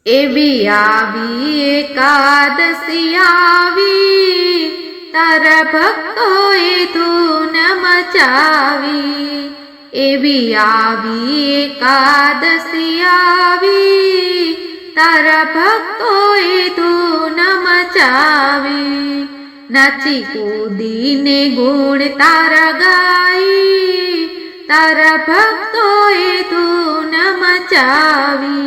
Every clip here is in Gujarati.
એવી આવી એકાદશી આવી, તારા ભક્તોએ ધૂન મચાવી. એવી આવી એકાદશી આવી, તારા ભક્તોએ ધૂન મચાવી. નાચી કૂદીને ગુણ તારા ગાઈ, તારા ભક્તોએ ધૂન મચાવી.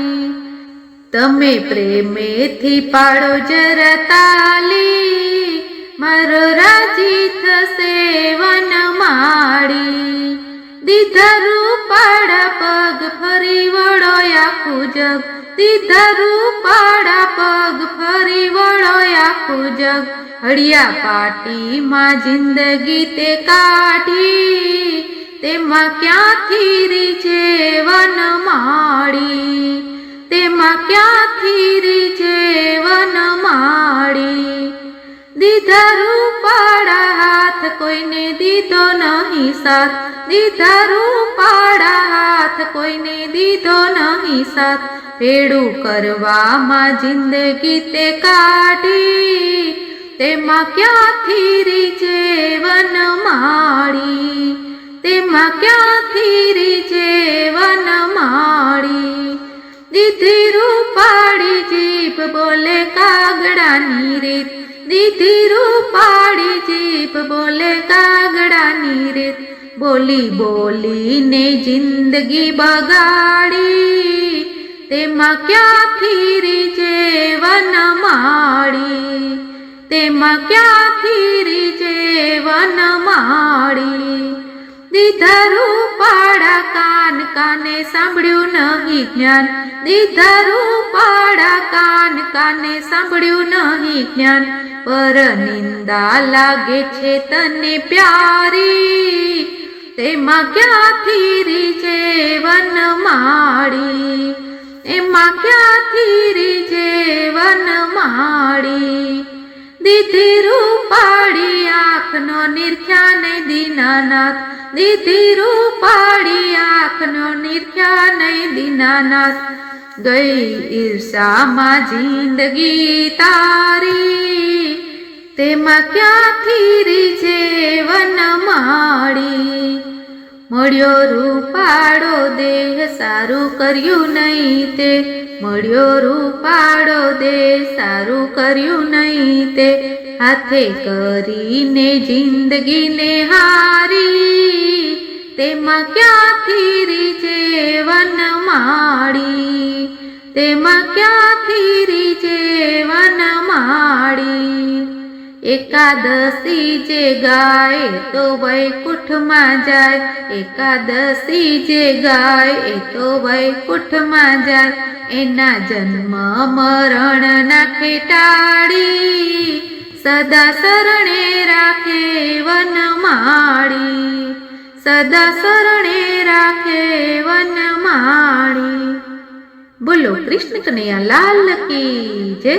તમે પ્રેમેથી પાડો જરા તાલી, મારો રાજી થશે વનમાળી. દીધા રૂપાળા પગ ફરી વળો આખું જગ, દીધા રૂપાળા પગ ફરી વળો આખું જગ. હળિયા પાટીમાં જિંદગી તે કાઢી, તેમાં ક્યાંથી રીજે વનમાળી, તેમાં ક્યાંથી રીજે વનમાળી. દીધા રૂપાળા હાથ કોઈને દીધો નહીં સાથ, દીધા રૂપાળા હાથ કોઈને દીધો નહીં સાથ. ભેડું કરવામાં જિંદગી તે કાઢી, તેમાં ક્યાંથી રીજે વનમાળી, તેમાં ક્યાંથી રીજે વનમાળી. દીધી રૂપાળી જીભ બોલે કાગડાની રીત, દીધી રૂપાળી જીભ બોલે કાગડાની રીત. બોલી બોલીને જિંદગી બગાડી, તેમાં ક્યાંથી રીજે વનમાળી, તેમાં ક્યાંથી રીજે વનમાળી. દીધા રૂપાળા કાન કાને સાંભળ્યું નહીં જ્ઞાન, દીધા રૂપાળા કાન કાને સાંભળ્યું નહીં જ્ઞાન. પર નિંદા લાગે છે તને પ્યારી, તેમાં ક્યાંથી રીજે વનમાળી, એમાં ક્યાંથી રીજે વનમાળી. દીધી રૂપાળી આંખનો નિરખ્યા નહીં દીનાનાથ, દીધી રૂપાળી આંખનો નિરખ્યા નહીં દીનાનાથ. ગઈ ઈર્ષામાં જિંદગી તારી, તેમાં ક્યાંથી રીજે વનમાળી. મળ્યો રૂપાળો દેહ સારું કર્યું નહીં તે, મળ્યો રૂપાળો દેહ સારું કર્યું નહીં તે. હાથે કરીને જિંદગીને હારી, તેમાં ક્યાંથી રીજે વનમાળી, તેમાં ક્યાંથી રીજે વનમાળી. એકાદશી જે ગાય તો વૈકુંઠમાં જાય, એકાદશી જે ગાય એ તો વૈકુંઠમાં જાય. એના જન્મ મરણના ખેટાડી, સદા શરણે રાખે વનમાળી, સદા શરણે રાખે વનમાળી. બોલો કૃષ્ણ કનૈયા લાલ કી જય.